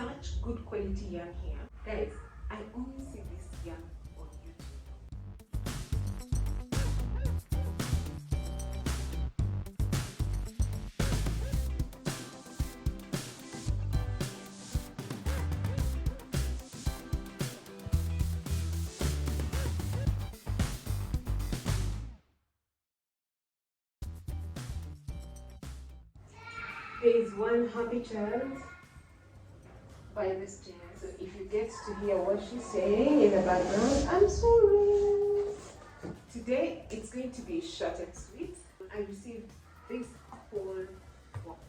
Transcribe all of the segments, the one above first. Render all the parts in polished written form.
such good quality yarn here. Guys, I only see this yarn on YouTube. There is one happy child by this chair. So if you get to hear what she's saying in the background, I'm sorry. Today it's going to be short and sweet. I received this whole box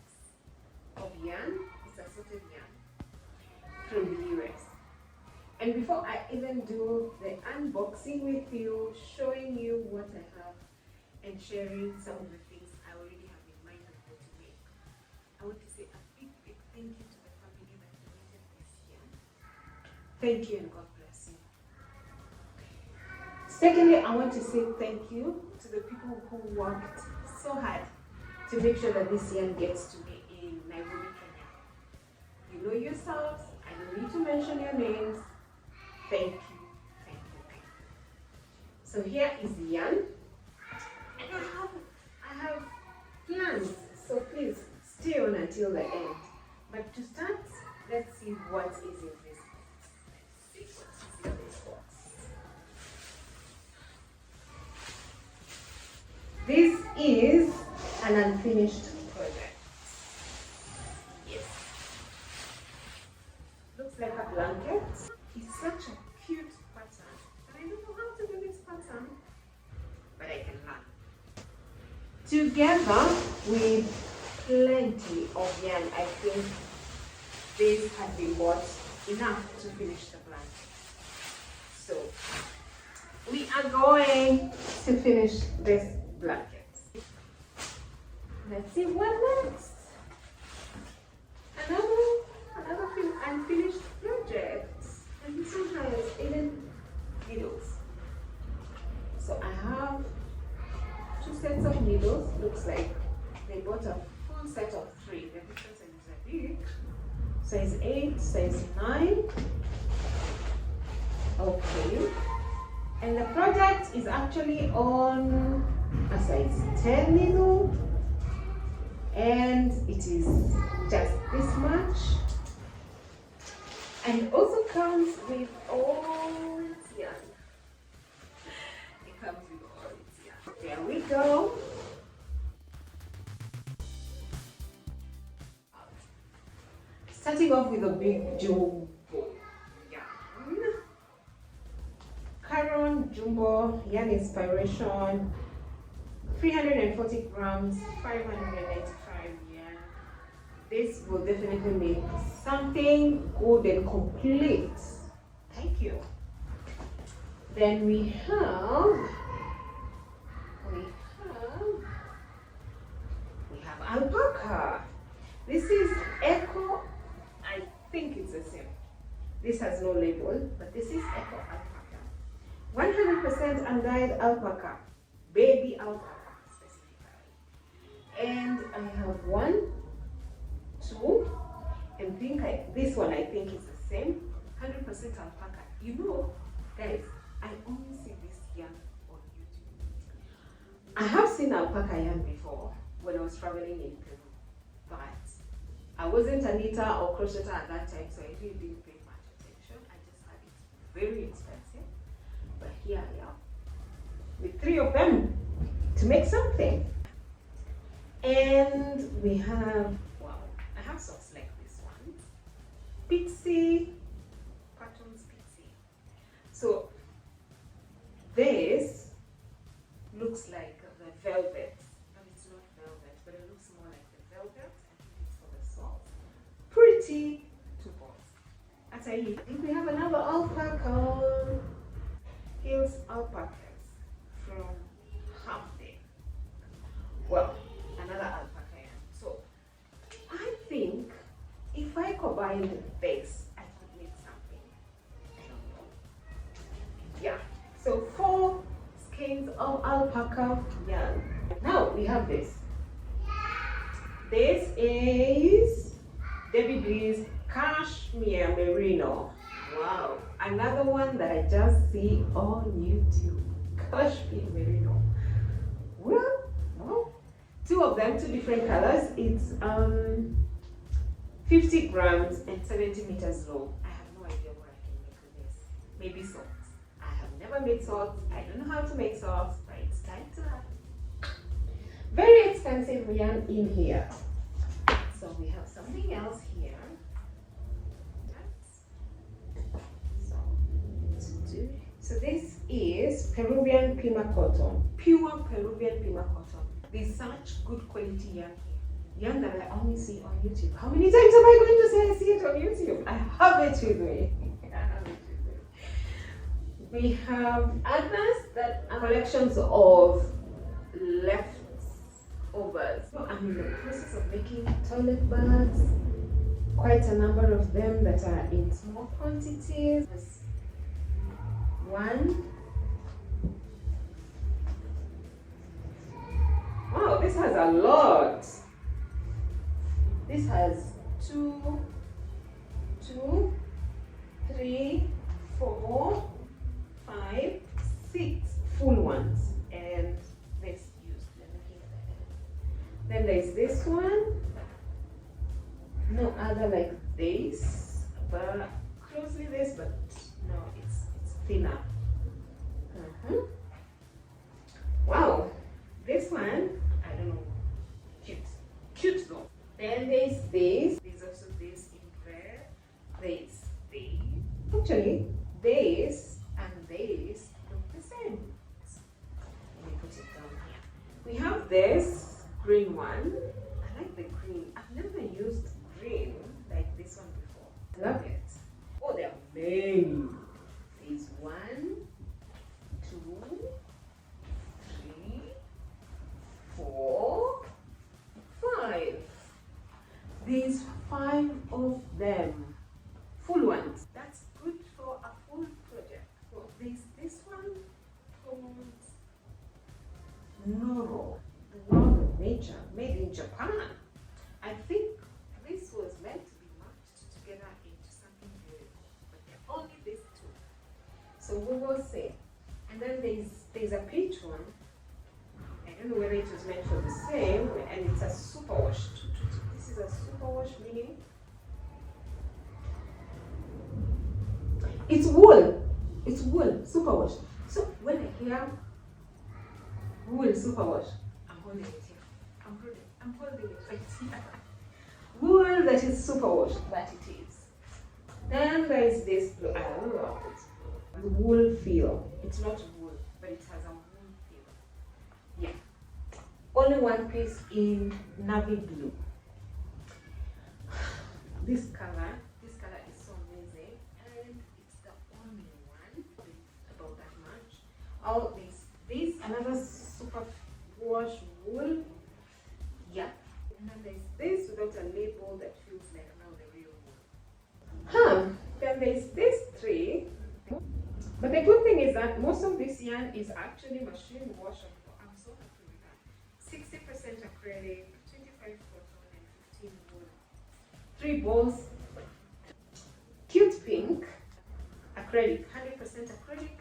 of yarn. It's assorted yarn from the US. And before I even do the unboxing with you, showing you what I have and sharing some of the things I already have in mind of what to make, I want to say a big thank you to the family that donated this yarn. Thank you and God bless you. Secondly, I want to say thank you to the people who worked so hard to make sure that this yarn gets to me in Nairobi, Kenya. You know yourselves, I don't need to mention your names. Thank you, thank you, thank you. So here is the yarn. And I have plans, so please stay on until the end. But to start, let's see what is in this box. Let's see what is in this box. This is an unfinished project. Yes. Looks like a blanket. It's such a cute pattern. And I don't know how to do this pattern, but I can learn. Together with plenty of yarn, I think this has been bought enough to finish the blanket. So we are going to finish this blanket. Let's see what next. Another unfinished project. And this one has 11 needles. So I have 2 sets of needles. Looks like they bought a full set of 3. The difference is a big. Size 8, size 9. Okay. And the project is actually on a size 10 needle. And it is just this much. And it also comes with all its yarn. It comes with all its yarn. There we go. Starting off with a big jumbo yarn. Caron Jumbo Yarn Inspiration. 340 grams, 595 yarn. This will definitely make something good and complete. Thank you. Then we have alpaca. This is Eco. I think it's the same. This has no label, but this is Eco alpaca. 100% undyed alpaca, baby alpaca specifically. And I have 1, 2, and this one I think is the same. 100% alpaca. You know, guys, I only see this yarn on YouTube. I have seen alpaca yarn before when I was traveling in Peru, but I wasn't a knitter or crocheter at that time, so I really didn't pay much attention. I just had it very expensive. But here I am with 3 of them to make something. And we have, wow, I have socks like this one. Pixie, Patterns Pixie. So this looks like the velvet, but it's not velvet, but it looks more like the velvet. I think it's for the socks. Pretty to both. I think we have another alpaca. Here's alpacas from Halfday. Well, another alpaca yarn. So I think if I combined this, I could make something. I don't know. Yeah. So 4 skeins of alpaca yarn. Now we have this. This is Debbie Breeze Cashmere Merino. Wow, another one that I just see on YouTube. Cashmere Merino. Well, two of them, two different colors. It's 50 grams and 70 meters long. I have no idea what I can make with this. Maybe socks. I have never made socks. I don't know how to make socks, but it's time to learn. Very expensive yarn in here. So we have something else here. So this is Peruvian Pima cotton, pure Peruvian Pima cotton. There's such good quality yarn here. Yarn that I only see on YouTube. How many times am I going to say I see it on YouTube? I have it with me. We have others that are collections of leftovers. So I'm in the process of making toilet bags. Quite a number of them that are in small quantities. One. Wow, this has a lot. This has two, three, 4, 5, 6 full ones, and this used. Then there's this one. No other like this, but closely this, but no, it's thinner. Wow, this one, I don't know, cute though. Then there's this. There's also this in red. There's this. Actually, this and this look the same. Let me put it down here. We have this green one. I like the green. I've never used green like this one before. Love it. Oh, there are many. There's 1, 2, 3, 4, 5. There's 5 of them. Full ones. That's good for a full project. So there's this one called Noro, the love of nature, made in Japan. I think this was meant to be matched together into something beautiful, but they're only these two. So we will see. And then there's a peach one. I don't know whether it was meant for the same, and it's a super wash. This is a super wash, meaning it's wool. It's wool, super wash. So when I hear wool super wash, I'm holding it here. I'm holding it right here. Wool that is super wash, but it is. Then there is this blue. I don't know. The wool feel. It's not wool, but it has a wool feel. Yeah. Only one piece in navy blue. This color is so amazing, and it's the only one. About that much. Oh, this another super wash wool. Yeah. And then there's this without a label that feels like now the real wool. Then there's this 3. But the good thing is that most of this yarn is actually machine washable. I'm so happy with that. 60% acrylic, 25 cotton, and 15 wool. 3 balls. Cute pink, acrylic, 100% acrylic.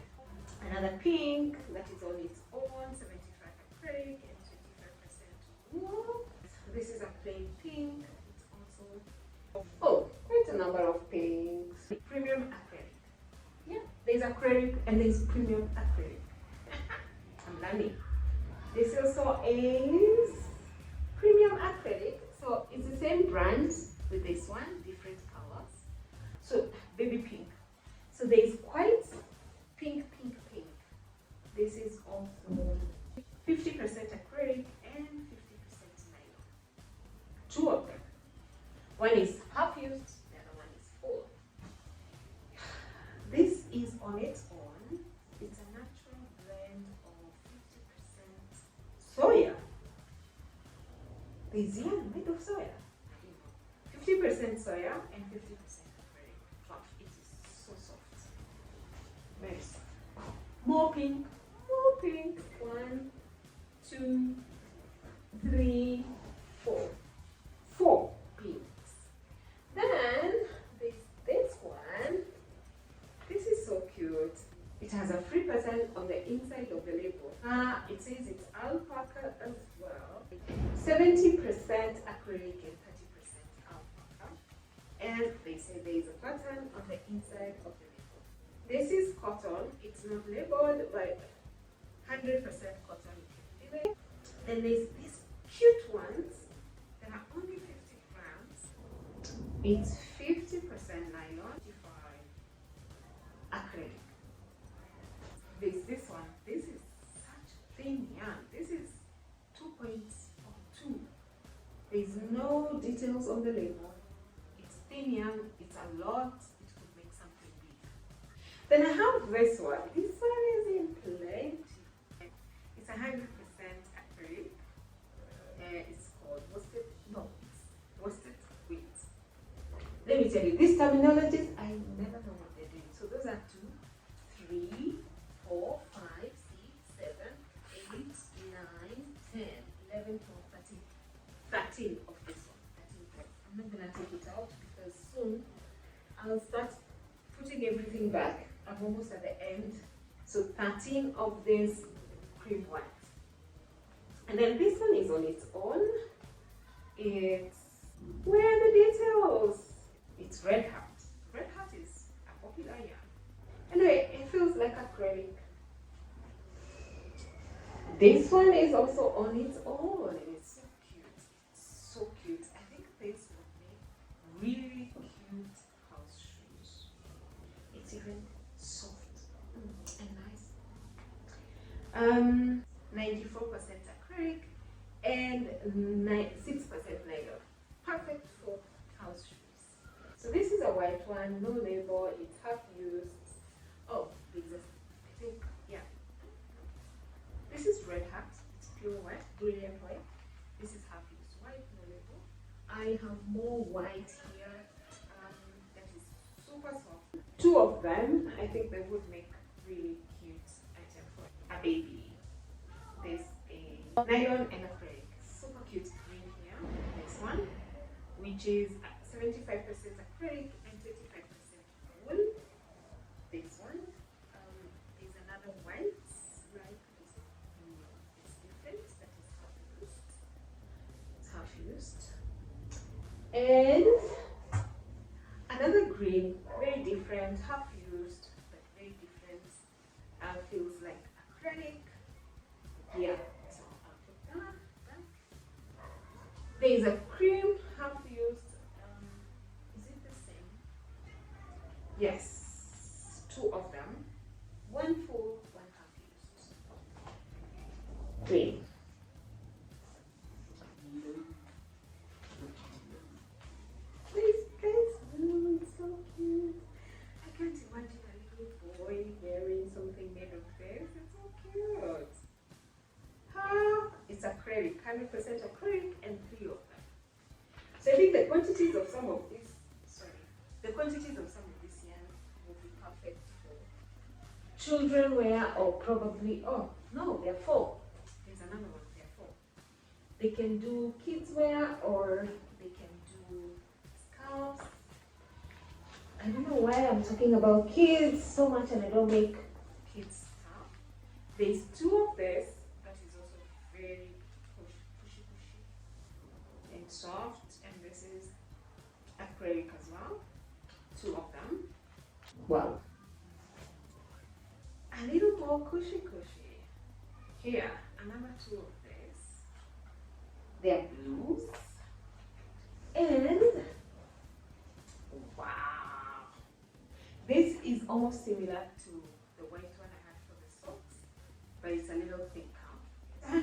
Another pink that is on its own, 75 acrylic and 25% wool. This is a plain pink. It's also quite a number of pinks. Premium acrylic. Yeah, there's acrylic and there's premium acrylic. I'm learning. This also is premium acrylic. So it's the same brand with this one, different colors. So baby pink. So there's quite pink. This is also 50% acrylic and 50% nylon. 2 of them. One is half used, the other one is full. This is on its own. It's a natural blend of 50% soya. There's yarn made of soya. 50% soya and 50% acrylic. Wow, it is so soft. Very soft. More pink. 1, 2, 3, 4. 4 pinks. Then has a 3% on the inside of the label. It says it's alpaca as well. 70% acrylic and 30% alpaca. And they say there is a pattern on the inside of the label. This is cotton. It's not labeled, but 100% cotton. You can feel it. Then there's these cute ones that are only 50 grams. It's 50% nylon, 55 acrylic. There's this one. This is such thin yarn. This is 2.2. There's no details on the label. It's thin yarn. It's a lot. It could make something big. Then I have this one. This one is in plenty. It's 100% acrylic. It's called worsted. No, it's worsted. Wait. Let me tell you, these terminologies, I never know what they're doing. So those are 2, 3, 4, 5, 6, 7, 8, 9, 10, 11, 12, 13 of this one. 13. I'm not gonna take it out because soon I'll start putting everything back. I'm almost at the end. So 13 of this cream white. And then this one is on its own. It's, where are the details? It's red hat. Red hat is a popular yarn. Anyway, it feels like acrylic. This one is also on its own, and it's so cute. It's so cute. I think this would make really cute house shoes. It's even soft and nice. 94% acrylic and 6% nylon. Perfect for house shoes. So this is a white one, no label. It's half used. Oh, I think, yeah. This is red hat. It's pure white, brilliant white. This is half used white, no label. I have more white here. That is super soft. 2 of them, I think they would make really cute item for a baby. There's a nylon and acrylic. Super cute green here. This one, which is 75% acrylic and 25% wool. This one, is another white, like this. No, it's different. That is half used. It's half used. And another green, very different, half used, but very different. Feels like acrylic. Yeah. So I'll put that back. There is a cream, half used. Is it the same? Yes, 2 of them. 1 full, 1 half used. Green. This blue is so cute. I can't imagine a little boy wearing something made of this. It's so cute. It's acrylic, 100% acrylic, and 3 of them. So I think the quantities of some of these, yarn will be perfect for children wear, or probably, oh no, there are 4. There's another one, there are 4. They can do kids wear, or they can do scarves. I don't know why I'm talking about kids so much and I don't make kids stuff. There's 2 of this. Very pushy and soft, and this is acrylic as well. 2 of them. Wow. A little more cushy. Here, another 2 of this. They're blues. And wow. This is almost similar to the white one I had for the socks, but it's a little thicker. 100%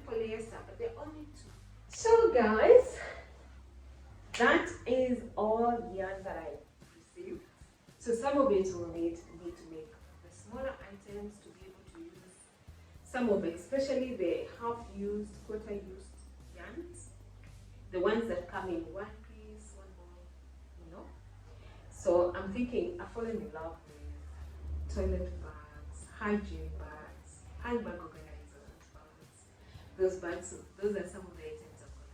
polyester, but they're only 2. So guys, that is all yarn that I received. So some of it will need to make the smaller items to be able to use some of it, especially the half-used, quarter-used yarns, the ones that come in 1 piece, 1 more, So I'm thinking I've fallen in love with toilet bags, hygiene bags, handbag organizers. Those bags, those are some of the items I'm going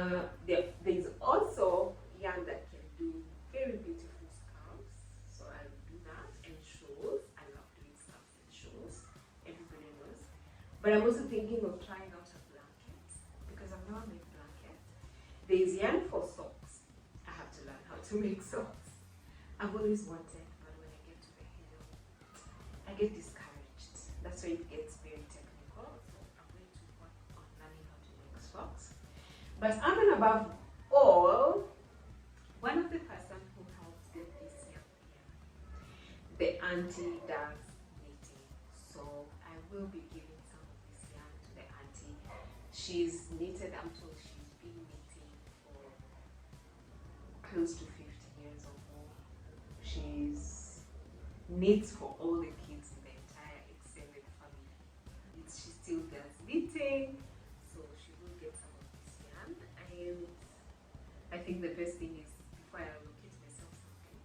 to make. There's also yarn that can do very beautiful scarves, so I'll do that, and shows. But I'm also thinking of trying out a blanket because I've never made blanket. There's yarn for socks. I have to learn how to make socks. I've always wanted, but when I get to the hill, I get discouraged. That's why it gets very technical. So I'm going to work on learning how to make socks. But even above all, one of the person who helps get this yarn, the auntie does knitting. So I will be giving some of this yarn to the auntie. She's knitted, I'm told she's been knitting for close to 50 years or more. She's knits for all the kids in the entire extended family. She still does knitting, so she will get some of this yarn. And I think the best thing is, before I allocate myself something,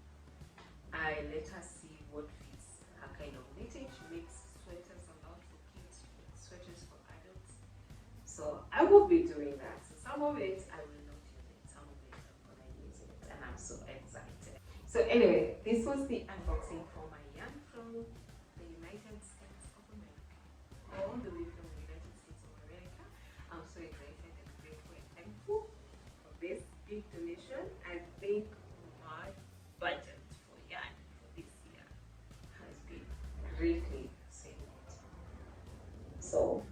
I let her see what fits her kind of knitting. She makes sweaters a lot for kids, she makes sweaters for adults. So I will be doing that. So some of it I will not use it, some of it I'm gonna use it, and I'm so excited. So anyway, this was the unboxing for my yarn from the United States of America. All the way from the United States of America. I'm so excited and grateful and thankful for this big donation. I think my budget for yarn for this year has been greatly saved. So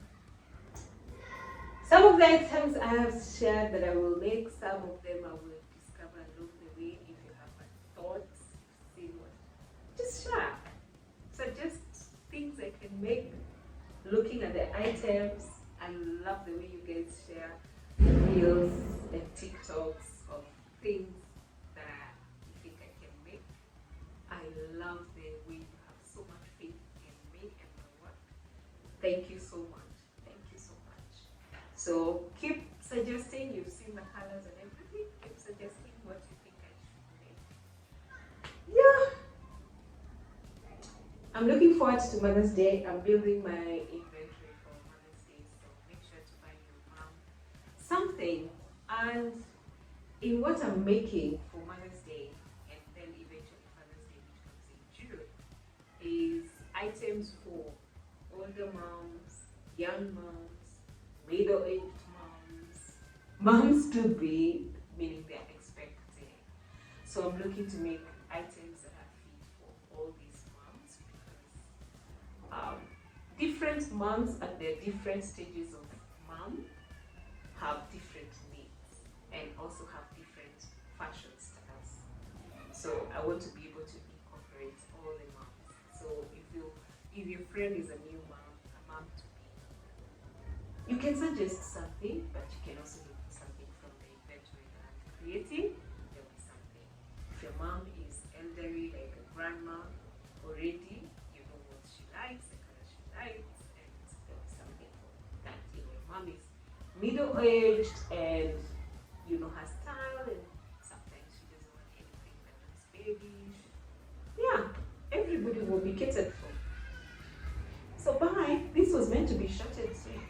some of the items I have shared that I will make, some of them I will discover along the way. If you have thoughts, see what, just share. So just things I can make, looking at the items. I love the way you guys share reels and TikToks of things that you think I can make. I love the way you have so much faith in me and my work. Thank you so much. Thank you so much. So keep suggesting. You've seen the colors and everything. Keep suggesting what you think I should make. Yeah. I'm looking forward to Mother's Day. I'm building my inventory for Mother's Day, so make sure to buy your mom something. And in what I'm making for Mother's Day, and then eventually Father's Day, which comes in June, is items for older moms, young moms, middle-aged moms, moms to be, meaning they're expecting. So I'm looking to make items that are fit for all these moms, because different moms at their different stages of mom have different needs and also have different fashion styles. So I want to be able to incorporate all the moms. So if your friend is a new mom, a mom to be, you can suggest something, but you can also look for something from the inventory that I'm creating. There'll be something. If your mom is elderly, like a grandma already, you know what she likes, the color she likes, and there'll be something for that. You know, your mom is middle-aged and you know her style, and sometimes she doesn't want anything that looks babyish. Yeah, everybody will be catered for. So bye. This was meant to be short and sweet.